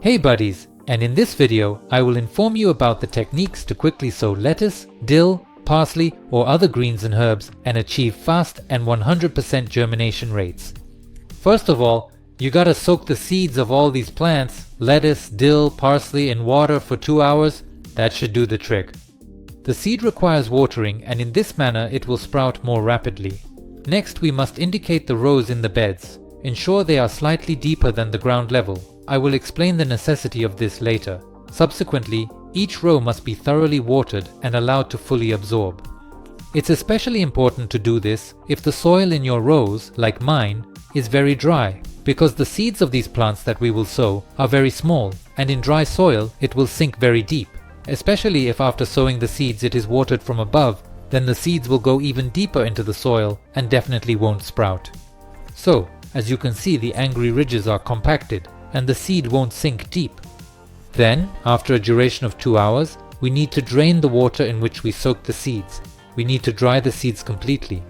Hey buddies, and in this video I will inform you about the techniques to quickly sow lettuce, dill, parsley or other greens and herbs and achieve fast and 100% germination rates. First of all, you gotta soak the seeds of all these plants, lettuce, dill, parsley in water for 2 hours. That should do the trick. The seed requires watering and in this manner it will sprout more rapidly. Next we must indicate the rows in the beds. Ensure they are slightly deeper than the ground level. I will explain the necessity of this later. Subsequently, each row must be thoroughly watered and allowed to fully absorb. It's especially important to do this if the soil in your rows, like mine, is very dry, because the seeds of these plants that we will sow are very small, and in dry soil it will sink very deep. Especially if after sowing the seeds it is watered from above, then the seeds will go even deeper into the soil and definitely won't sprout. So, as you can see, the angry ridges are compacted and the seed won't sink deep. Then, after a duration of 2 hours, we need to drain the water in which we soaked the seeds. We need to dry the seeds completely.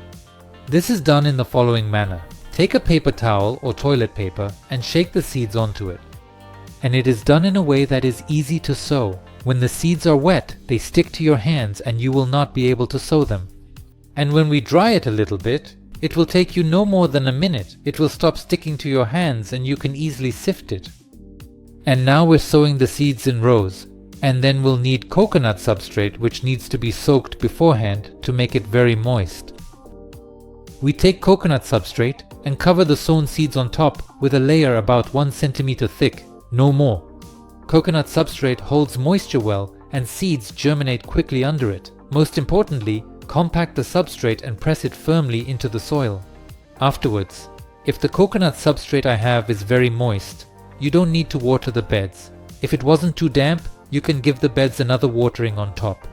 This is done in the following manner. Take a paper towel or toilet paper and shake the seeds onto it. And it is done in a way that is easy to sow. When the seeds are wet, they stick to your hands and you will not be able to sow them. And when we dry it a little bit, it will take you no more than a minute. It will stop sticking to your hands and you can easily sift it. And now we're sowing the seeds in rows. And then we'll need coconut substrate, which needs to be soaked beforehand to make it very moist. We take coconut substrate and cover the sown seeds on top with a layer about 1 centimeter thick, no more. Coconut substrate holds moisture well and seeds germinate quickly under it. Most importantly, compact the substrate and press it firmly into the soil. Afterwards, if the coconut substrate I have is very moist, you don't need to water the beds. If it wasn't too damp, you can give the beds another watering on top.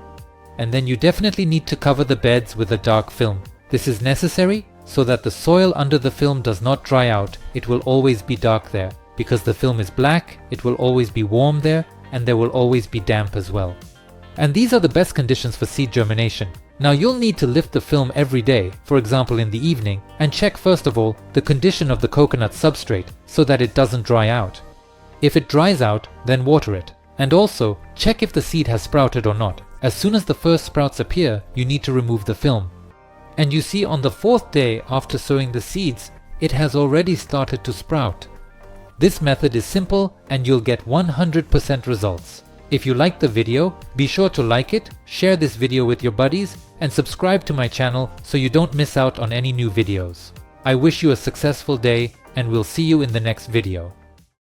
And then you definitely need to cover the beds with a dark film. This is necessary so that the soil under the film does not dry out. It will always be dark there. Because the film is black, it will always be warm there and there will always be damp as well. And these are the best conditions for seed germination. Now you'll need to lift the film every day, for example in the evening, and check first of all the condition of the coconut substrate so that it doesn't dry out. If it dries out, then water it. And also, check if the seed has sprouted or not. As soon as the first sprouts appear, you need to remove the film. And you see on the 4th day after sowing the seeds, it has already started to sprout. This method is simple and you'll get 100% results. If you liked the video, be sure to like it, share this video with your buddies, and subscribe to my channel so you don't miss out on any new videos. I wish you a successful day and we'll see you in the next video.